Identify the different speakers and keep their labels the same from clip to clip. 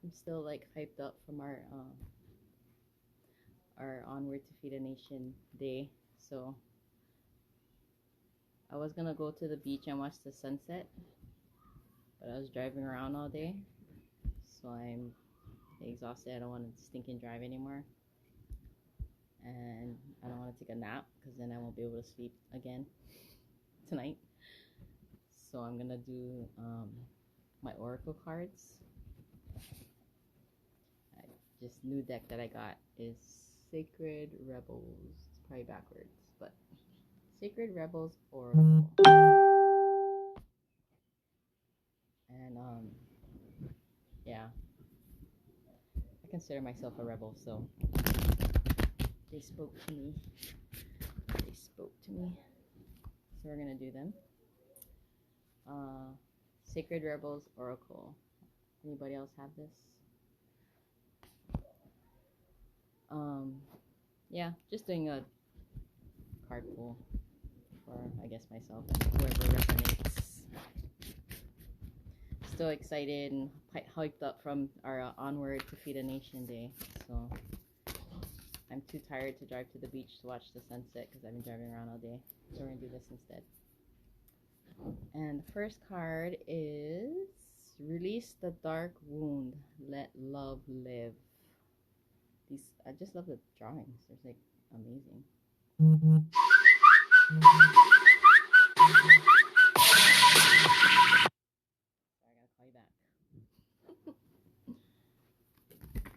Speaker 1: I'm still like hyped up from our Onward to Feed a Nation day. So I was gonna go to the beach and watch the sunset, but I was driving around all day, so I'm exhausted. I don't want to stink and drive anymore, and I don't want to take a nap because then I won't be able to sleep again tonight. So I'm gonna do my Oracle cards. This new deck that I got is Sacred Rebels. It's probably backwards, but Sacred Rebels Oracle. And yeah, I consider myself a rebel, so they spoke to me. They spoke to me. So we're gonna do them. Sacred Rebels Oracle. Anybody else have this? Yeah, just doing a card pool for, I guess, myself and whoever resonates. Still excited and hyped up from our Onward to Feed a Nation day. So I'm too tired to drive to the beach to watch the sunset because I've been driving around all day. So we're gonna do this instead. And the first card is Release the Dark Wound, Let Love Live. I just love the drawings. They're like amazing. I gotta call you back.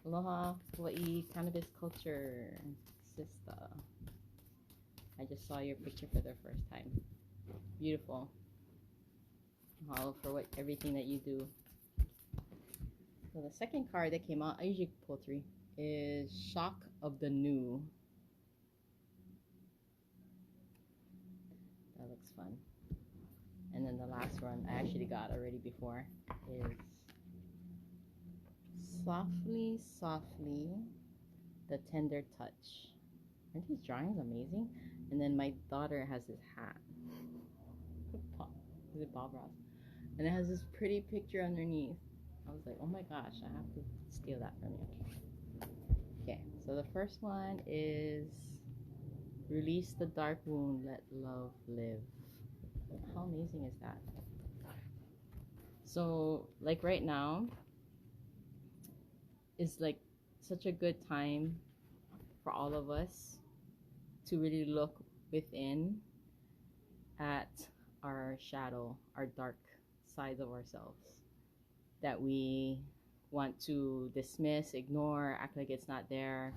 Speaker 1: Aloha, Hawaii, cannabis culture, sister. I just saw your picture for the first time. Beautiful. Mahalo for everything that you do. So the second card that came out, I usually pull 3, is Shock of the New. That looks fun. And then the last one I actually got already before is Softly, Softly, The Tender Touch. Aren't these drawings amazing? And then my daughter has this hat. Is it Bob Ross? And it has this pretty picture underneath. I was like, oh my gosh, I have to steal that from you. Okay, so the first one is Release the Dark Wound, Let Love Live. How amazing is that? So, like right now is like such a good time for all of us to really look within at our shadow, our dark sides of ourselves that we want to dismiss, ignore, act like it's not there,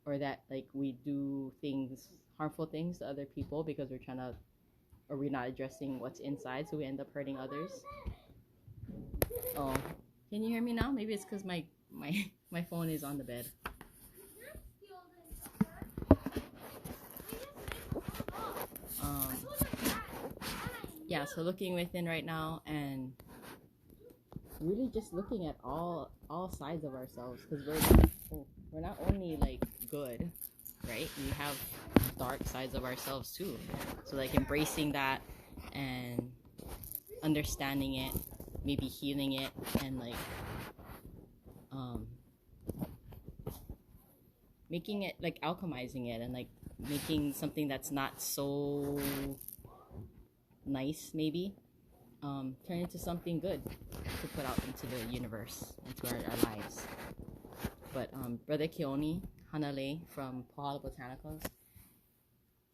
Speaker 1: or that like we do things, harmful things to other people because we're trying to, or we're not addressing what's inside, so we end up hurting others. Oh, can you hear me now? Maybe it's because my phone is on the bed. Yeah, so looking within right now and really just looking at all sides of ourselves, because we're not only like good, right? We have dark sides of ourselves too. So like embracing that and understanding it, maybe healing it, and like making it, like alchemizing it, and like making something that's not so nice maybe turn into something good to put out into the universe, into our lives. But Brother Keone Hanale from Paul Botanicals,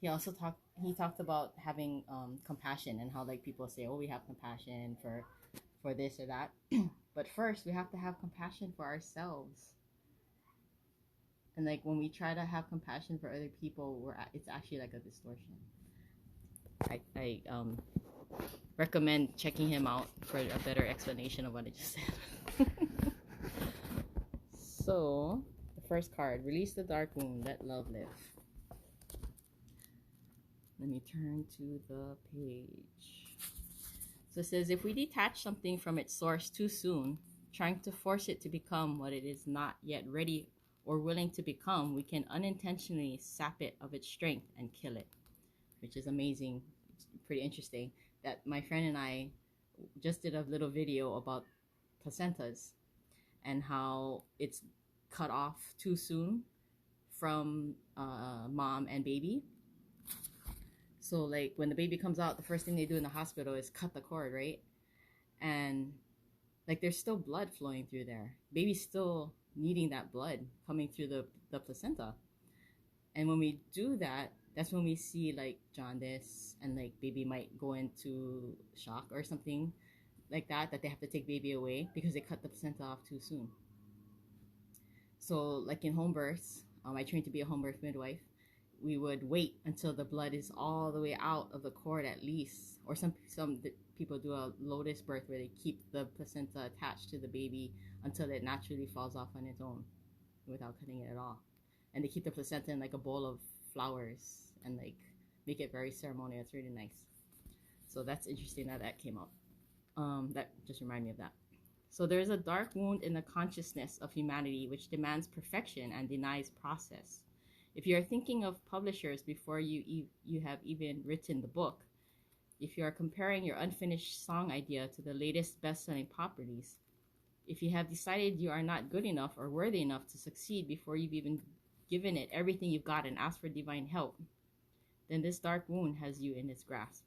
Speaker 1: he also talked about having compassion, and how like people say, oh, we have compassion for this or that. But first we have to have compassion for ourselves. And like when we try to have compassion for other people, it's actually like a distortion. I recommend checking him out for a better explanation of what I just said. So the first card, Release the Dark Wound, Let Love Live. Let me turn to the page. So it says, if we detach something from its source too soon, trying to force it to become what it is not yet ready or willing to become, we can unintentionally sap it of its strength and kill it, which is amazing. It's pretty interesting that my friend and I just did a little video about placentas. and how it's cut off too soon from mom and baby. So like when the baby comes out, the first thing they do in the hospital is cut the cord, right? And like there's still blood flowing through there. Baby's still needing that blood coming through the placenta. And when we do that, that's when we see like jaundice, and like baby might go into shock or something like that they have to take baby away because they cut the placenta off too soon. So like in home births, I trained to be a home birth midwife. We would wait until the blood is all the way out of the cord at least, or some people do a lotus birth where they keep the placenta attached to the baby until it naturally falls off on its own without cutting it at all. And they keep the placenta in like a bowl of flowers and like make it very ceremonial. It's really nice. So that's interesting that came up. That just reminded me of that. So there is a dark wound in the consciousness of humanity which demands perfection and denies process. If you are thinking of publishers before you have even written the book, if you are comparing your unfinished song idea to the latest best-selling pop release, if you have decided you are not good enough or worthy enough to succeed before you've even given it everything you've got and asked for divine help, then this dark wound has you in its grasp.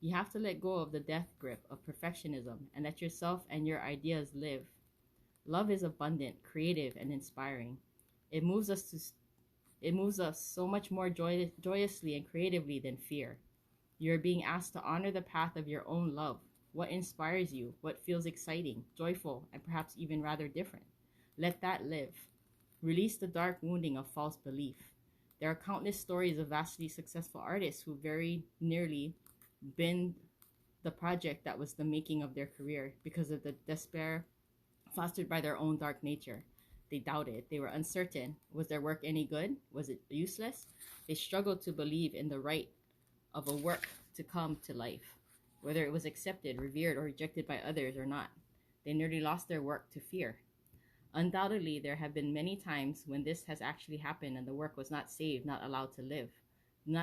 Speaker 1: You have to let go of the death grip of perfectionism and let yourself and your ideas live. Love is abundant, creative, and inspiring. It moves us so much more joyously and creatively than fear. You are being asked to honor the path of your own love. What inspires you? What feels exciting, joyful, and perhaps even rather different? Let that live. Release the dark wounding of false belief. There are countless stories of vastly successful artists who very nearly been the project that was the making of their career because of the despair fostered by their own dark nature. They doubted. They were uncertain. Was their work any good? Was it useless? They struggled to believe in the right of a work to come to life, whether it was accepted, revered, or rejected by others or not. They nearly lost their work to fear. Undoubtedly, there have been many times when this has actually happened and the work was not saved, not allowed to live. Do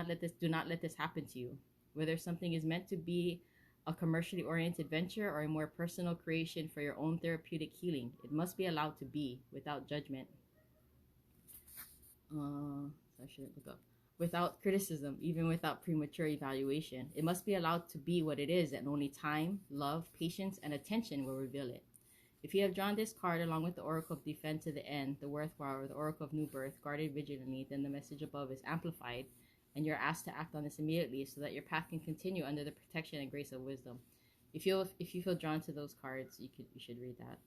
Speaker 1: not let this happen to you. Whether something is meant to be a commercially oriented venture or a more personal creation for your own therapeutic healing, it must be allowed to be without judgment. I shouldn't look up. Without criticism, even without premature evaluation. It must be allowed to be what it is, and only time, love, patience, and attention will reveal it. If you have drawn this card along with the Oracle of Defend to the End, the Worthwhile, or the Oracle of New Birth, guarded vigilantly, then the message above is amplified, and you're asked to act on this immediately so that your path can continue under the protection and grace of wisdom. If you feel drawn to those cards, you should read that.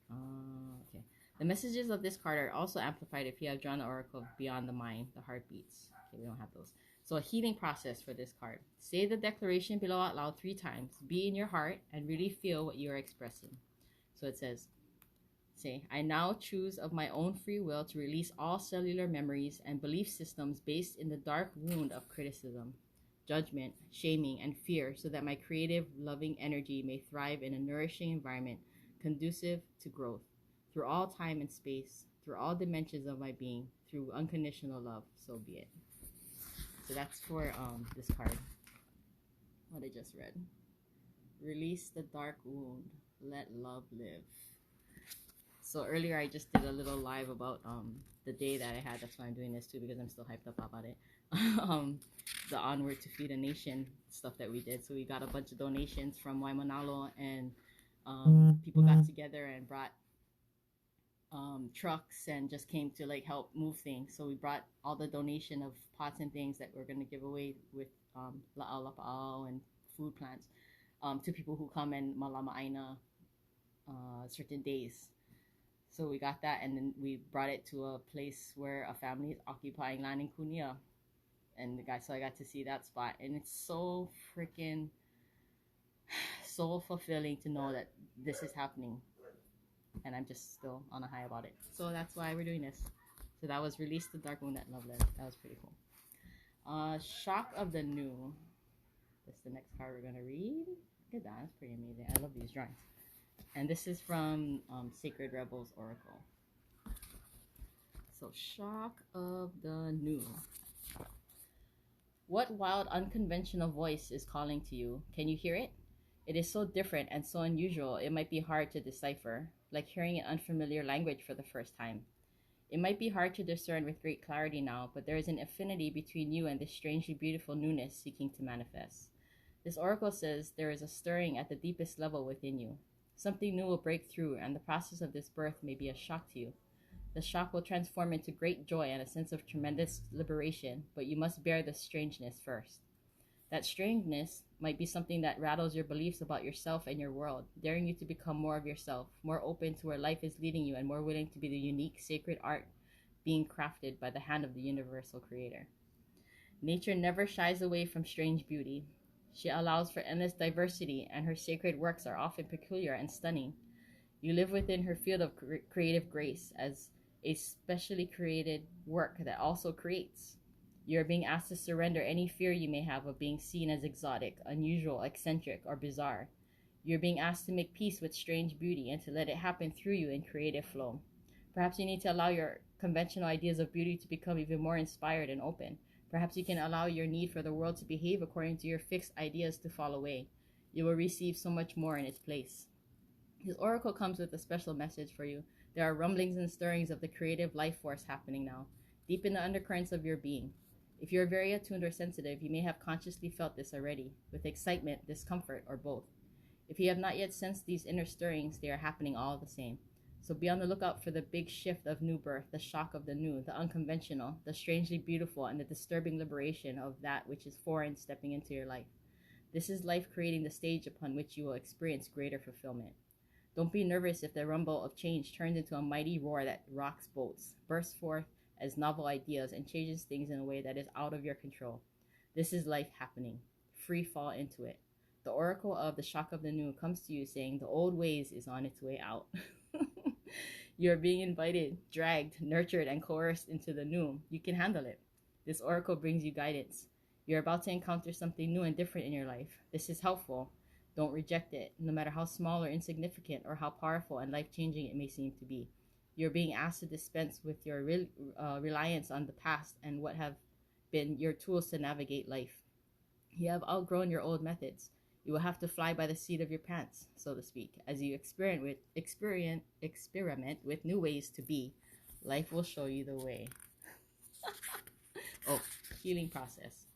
Speaker 1: Okay. The messages of this card are also amplified if you have drawn the Oracle of Beyond the Mind, the Heartbeats. Okay, we don't have those. So a healing process for this card. Say the declaration below out loud 3 times. Be in your heart and really feel what you are expressing. So it says, say, I now choose of my own free will to release all cellular memories and belief systems based in the dark wound of criticism, judgment, shaming, and fear, so that my creative, loving energy may thrive in a nourishing environment conducive to growth, through all time and space, through all dimensions of my being, through unconditional love, so be it. So that's for this card, what I just read. Release the dark wound, let love live. So earlier I just did a little live about the day that I had. That's why I'm doing this too, because I'm still hyped up about it. The Onward to Feed a Nation stuff that we did. So we got a bunch of donations from Waimanalo, and people got together and brought trucks and just came to like help move things. So we brought all the donation of pots and things that we're going to give away with la'au lapa'au and food plants to people who come and malama'aina certain days. So we got that, and then we brought it to a place where a family is occupying land in Kunia. And so I got to see that spot, and it's so freaking so fulfilling to know that this is happening. And I'm just still on a high about it. So that's why we're doing this. So that was Release the Dark Wound at Love Live. That was pretty cool. Shock of the New. That's the next card we're going to read. Look at that. That's pretty amazing. I love these drawings. And this is from Sacred Rebels Oracle. So Shock of the New. What wild, unconventional voice is calling to you? Can you hear it? It is so different and so unusual, it might be hard to decipher, like hearing an unfamiliar language for the first time. It might be hard to discern with great clarity now, but there is an affinity between you and this strangely beautiful newness seeking to manifest. This oracle says there is a stirring at the deepest level within you. Something new will break through, and the process of this birth may be a shock to you. The shock will transform into great joy and a sense of tremendous liberation, but you must bear the strangeness first. That strangeness might be something that rattles your beliefs about yourself and your world, daring you to become more of yourself, more open to where life is leading you, and more willing to be the unique, sacred art being crafted by the hand of the universal creator. Nature never shies away from strange beauty. She allows for endless diversity, and her sacred works are often peculiar and stunning. You live within her field of creative grace as a specially created work that also creates. You are being asked to surrender any fear you may have of being seen as exotic, unusual, eccentric, or bizarre. You are being asked to make peace with strange beauty and to let it happen through you in creative flow. Perhaps you need to allow your conventional ideas of beauty to become even more inspired and open. Perhaps you can allow your need for the world to behave according to your fixed ideas to fall away. You will receive so much more in its place. This oracle comes with a special message for you. There are rumblings and stirrings of the creative life force happening now, deep in the undercurrents of your being. If you are very attuned or sensitive, you may have consciously felt this already, with excitement, discomfort, or both. If you have not yet sensed these inner stirrings, they are happening all the same. So be on the lookout for the big shift of new birth, the shock of the new, the unconventional, the strangely beautiful, and the disturbing liberation of that which is foreign stepping into your life. This is life creating the stage upon which you will experience greater fulfillment. Don't be nervous if the rumble of change turns into a mighty roar that rocks boats, bursts forth as novel ideas, and changes things in a way that is out of your control. This is life happening. Free fall into it. The oracle of the shock of the new comes to you saying the old ways is on its way out. You are being invited, dragged, nurtured, and coerced into the new. You can handle it. This oracle brings you guidance. You're about to encounter something new and different in your life. This is helpful. Don't reject it, no matter how small or insignificant or how powerful and life-changing it may seem to be. You're being asked to dispense with your reliance on the past and what have been your tools to navigate life. You have outgrown your old methods. You will have to fly by the seat of your pants, so to speak, as you experiment with new ways to be. Life will show you the way. Oh, healing process.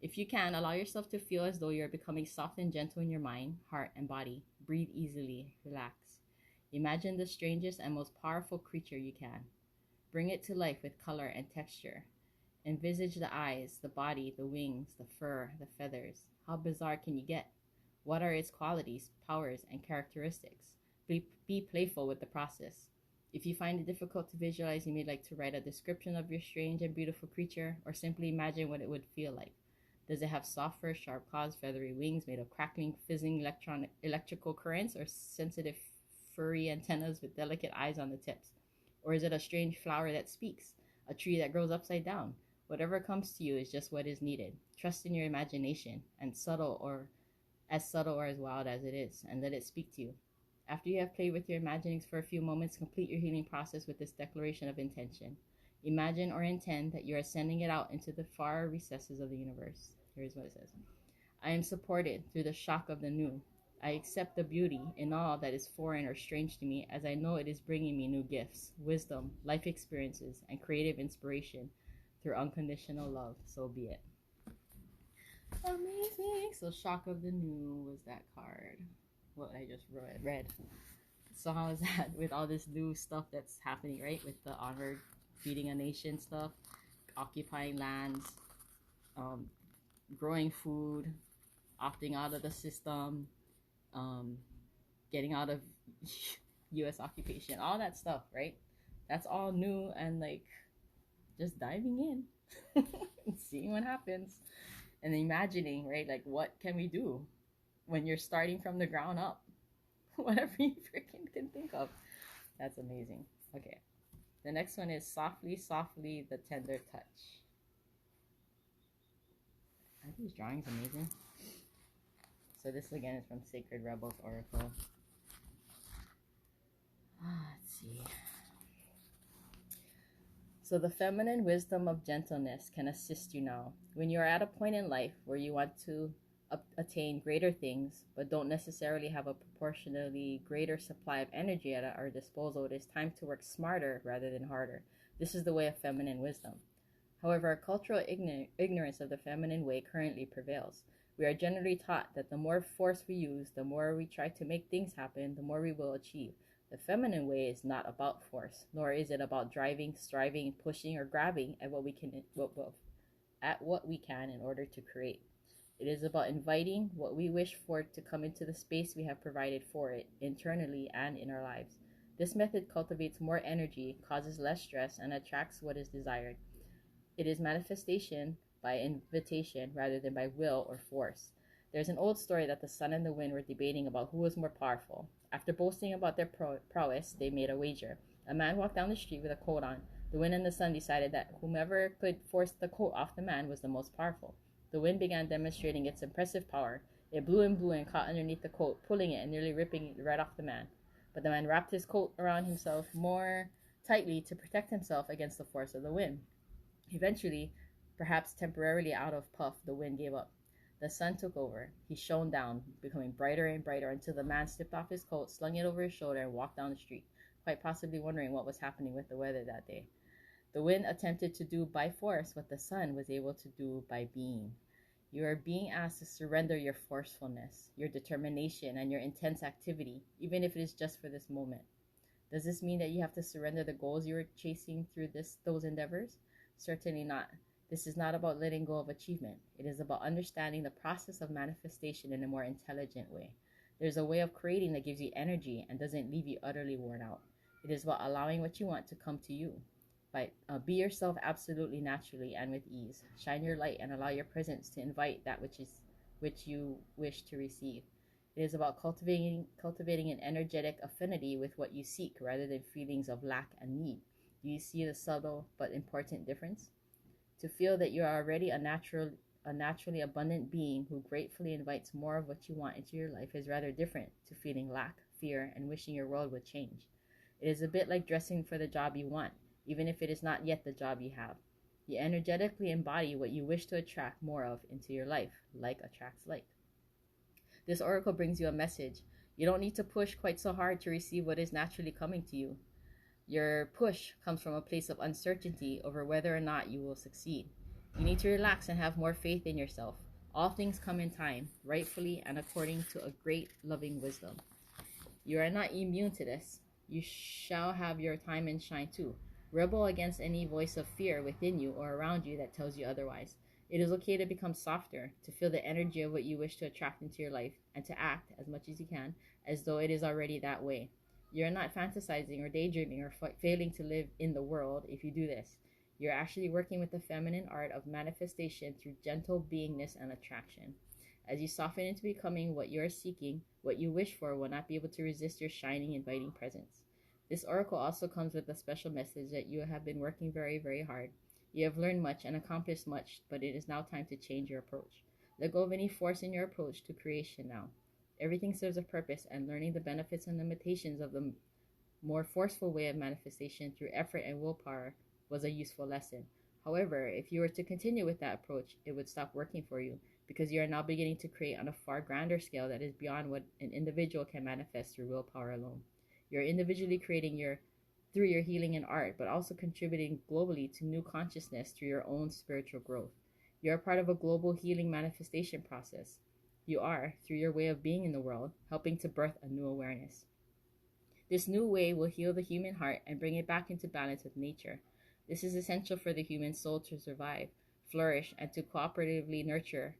Speaker 1: If you can, allow yourself to feel as though you're becoming soft and gentle in your mind, heart, and body. Breathe easily. Relax. Imagine the strangest and most powerful creature you can. Bring it to life with color and texture. Envisage the eyes, the body, the wings, the fur, the feathers. How bizarre can you get? What are its qualities, powers, and characteristics? Be playful with the process. If you find it difficult to visualize, you may like to write a description of your strange and beautiful creature, or simply imagine what it would feel like. Does it have soft fur, sharp claws, feathery wings made of crackling, fizzing electrical currents, or sensitive furry antennas with delicate eyes on the tips? Or is it a strange flower that speaks, a tree that grows upside down? Whatever comes to you is just what is needed. Trust in your imagination, and subtle or as wild as it is, and let it speak to you. After you have played with your imaginings for a few moments, complete your healing process with this declaration of intention. Imagine or intend that you are sending it out into the far recesses of the universe. Here's what it says. I am supported through the shock of the new. I accept the beauty in all that is foreign or strange to me, as I know it is bringing me new gifts, wisdom, life experiences, and creative inspiration through unconditional love. So be it. Amazing. So shock of the new was that card. What I just read. So how is that with all this new stuff that's happening, right? With the onward feeding a nation stuff, occupying lands, growing food, opting out of the system, getting out of U.S. occupation, all that stuff, right? That's all new and like just diving in and seeing what happens and imagining, right? Like, what can we do when you're starting from the ground up? Whatever you freaking can think of. That's amazing. Okay. The next one is softly, softly, the tender touch. Are these drawings amazing? So this again is from Sacred Rebels Oracle. Let's see. So the feminine wisdom of gentleness can assist you now. When you are at a point in life where you want to attain greater things, but don't necessarily have a proportionally greater supply of energy at our disposal, it is time to work smarter rather than harder. This is the way of feminine wisdom. However, our cultural ignorance of the feminine way currently prevails. We are generally taught that the more force we use, the more we try to make things happen, the more we will achieve. The feminine way is not about force, nor is it about driving, striving, pushing, or grabbing at what we can in order to create. It is about inviting what we wish for to come into the space we have provided for it, internally and in our lives. This method cultivates more energy, causes less stress, and attracts what is desired. It is manifestation by invitation rather than by will or force. There's an old story that the sun and the wind were debating about who was more powerful. After boasting about their prowess, they made a wager. A man walked down the street with a coat on. The wind and the sun decided that whomever could force the coat off the man was the most powerful. The wind began demonstrating its impressive power. It blew and caught underneath the coat, pulling it and nearly ripping it right off the man. But the man wrapped his coat around himself more tightly to protect himself against the force of the wind. Eventually, perhaps temporarily out of puff, the wind gave up. The sun took over. He shone down, becoming brighter and brighter until the man slipped off his coat, slung it over his shoulder, and walked down the street, quite possibly wondering what was happening with the weather that day. The wind attempted to do by force what the sun was able to do by being. You are being asked to surrender your forcefulness, your determination, and your intense activity, even if it is just for this moment. Does this mean that you have to surrender the goals you are chasing through those endeavors? Certainly not. This is not about letting go of achievement. It is about understanding the process of manifestation in a more intelligent way. There's a way of creating that gives you energy and doesn't leave you utterly worn out. It is about allowing what you want to come to you. Be yourself absolutely naturally and with ease. Shine your light and allow your presence to invite that which you wish to receive. It is about cultivating an energetic affinity with what you seek rather than feelings of lack and need. Do you see the subtle but important difference? To feel that you are already a naturally abundant being who gratefully invites more of what you want into your life is rather different to feeling lack, fear, and wishing your world would change. It is a bit like dressing for the job you want, even if it is not yet the job you have. You energetically embody what you wish to attract more of into your life. Like attracts like. This oracle brings you a message. You don't need to push quite so hard to receive what is naturally coming to you. Your push comes from a place of uncertainty over whether or not you will succeed. You need to relax and have more faith in yourself. All things come in time, rightfully and according to a great loving wisdom. You are not immune to this. You shall have your time and shine too. Rebel against any voice of fear within you or around you that tells you otherwise. It is okay to become softer, to feel the energy of what you wish to attract into your life, and to act, as much as you can, as though it is already that way. You're not fantasizing or daydreaming or failing to live in the world if you do this. You're actually working with the feminine art of manifestation through gentle beingness and attraction. As you soften into becoming what you are seeking, what you wish for will not be able to resist your shining, inviting presence. This oracle also comes with a special message that you have been working very, very hard. You have learned much and accomplished much, but it is now time to change your approach. Let go of any force in your approach to creation now. Everything serves a purpose, and learning the benefits and limitations of the more forceful way of manifestation through effort and willpower was a useful lesson. However, if you were to continue with that approach, it would stop working for you, because you are now beginning to create on a far grander scale that is beyond what an individual can manifest through willpower alone. You're individually creating through your healing and art, but also contributing globally to new consciousness through your own spiritual growth. You're a part of a global healing manifestation process. You are, through your way of being in the world, helping to birth a new awareness. This new way will heal the human heart and bring it back into balance with nature. This is essential for the human soul to survive, flourish, and to cooperatively nurture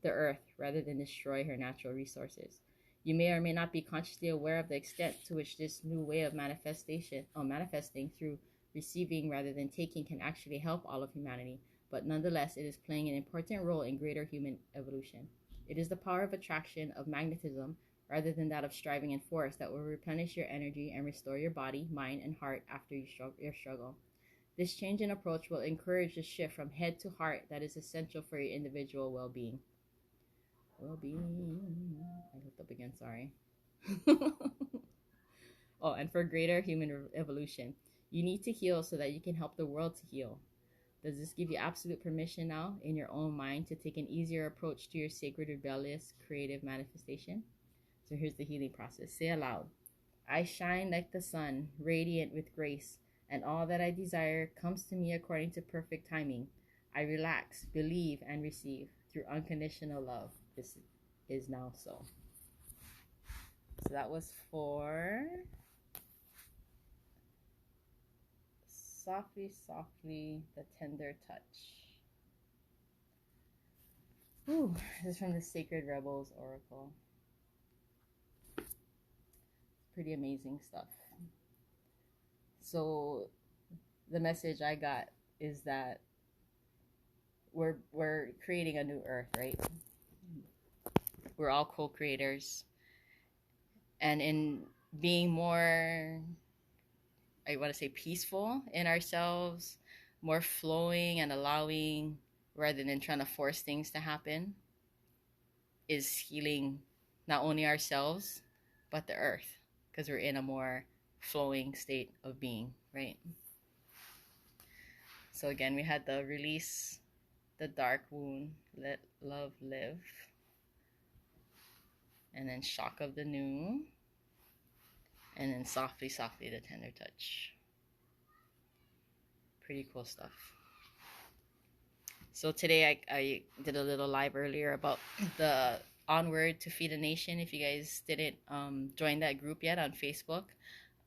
Speaker 1: the earth rather than destroy her natural resources. You may or may not be consciously aware of the extent to which this new way of manifesting through receiving rather than taking can actually help all of humanity, but nonetheless it is playing an important role in greater human evolution. It is the power of attraction, of magnetism, rather than that of striving and force that will replenish your energy and restore your body, mind, and heart after your struggle. This change in approach will encourage a shift from head to heart that is essential for your individual well-being. I looked up again, sorry. And for greater human evolution. You need to heal so that you can help the world to heal. Does this give you absolute permission now in your own mind to take an easier approach to your sacred, rebellious, creative manifestation? So here's the healing process. Say aloud, I shine like the sun, radiant with grace, and all that I desire comes to me according to perfect timing. I relax, believe, and receive through unconditional love. This is now so. So that was for Softly, Softly, the Tender Touch. Ooh, this is from the Sacred Rebels Oracle. Pretty amazing stuff. So the message I got is that we're creating a new earth, right? We're all co-creators, and in being more, I want to say, peaceful in ourselves, more flowing and allowing rather than trying to force things to happen, is healing not only ourselves but the earth, because we're in a more flowing state of being, right? So again, we had the release the dark wound, let love live, and then shock of the new, and then softly, softly, the tender touch. Pretty cool stuff. So today I did a little live earlier about the Onward to Feed a Nation. If you guys didn't join that group yet on Facebook,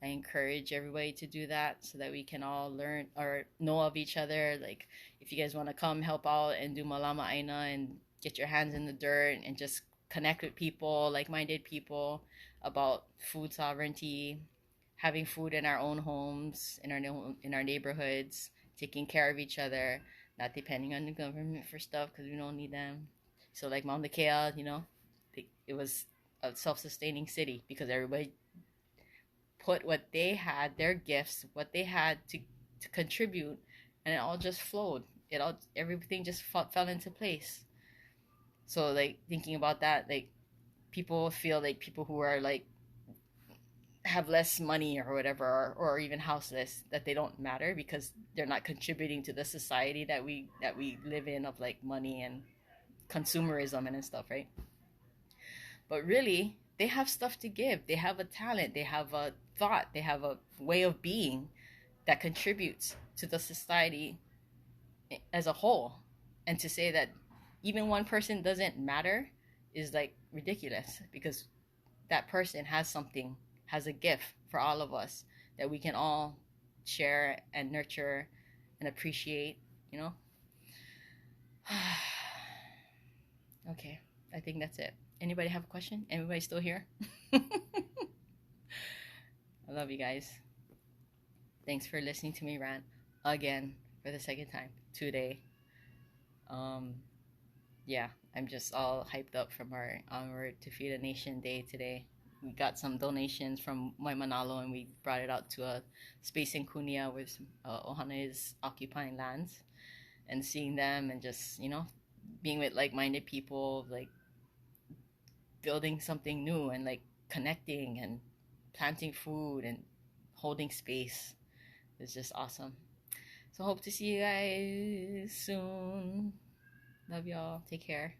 Speaker 1: I encourage everybody to do that so that we can all learn or know of each other. Like, if you guys want to come help out and do Malama Aina and get your hands in the dirt and just connect with people, like-minded people, about food sovereignty, having food in our own homes, in our neighborhoods, taking care of each other, not depending on the government for stuff because we don't need them. So like Mauna Kea, it was a self-sustaining city because everybody put what they had, their gifts, what they had to contribute, and it all just flowed. Everything just fell into place. So like thinking about that, like people feel like people who are like have less money or whatever, or even houseless, that they don't matter because they're not contributing to the society that we live in, of like money and consumerism and stuff, right? But really, they have stuff to give. They have a talent, they have a thought, they have a way of being that contributes to the society as a whole. And to say that even one person doesn't matter is like ridiculous, because that person has something, has a gift for all of us that we can all share and nurture and appreciate, Okay, I think that's it. Anybody have a question? Everybody still here? I love you guys. Thanks for listening to me rant again for the second time today. Yeah, I'm just all hyped up from our Onward to Feed a Nation Day today. We got some donations from Manalo and we brought it out to a space in Cunha where Ohana is occupying lands, and seeing them and just, being with like-minded people, like building something new and like connecting and planting food and holding space is just awesome. So hope to see you guys soon. Love y'all. Take care.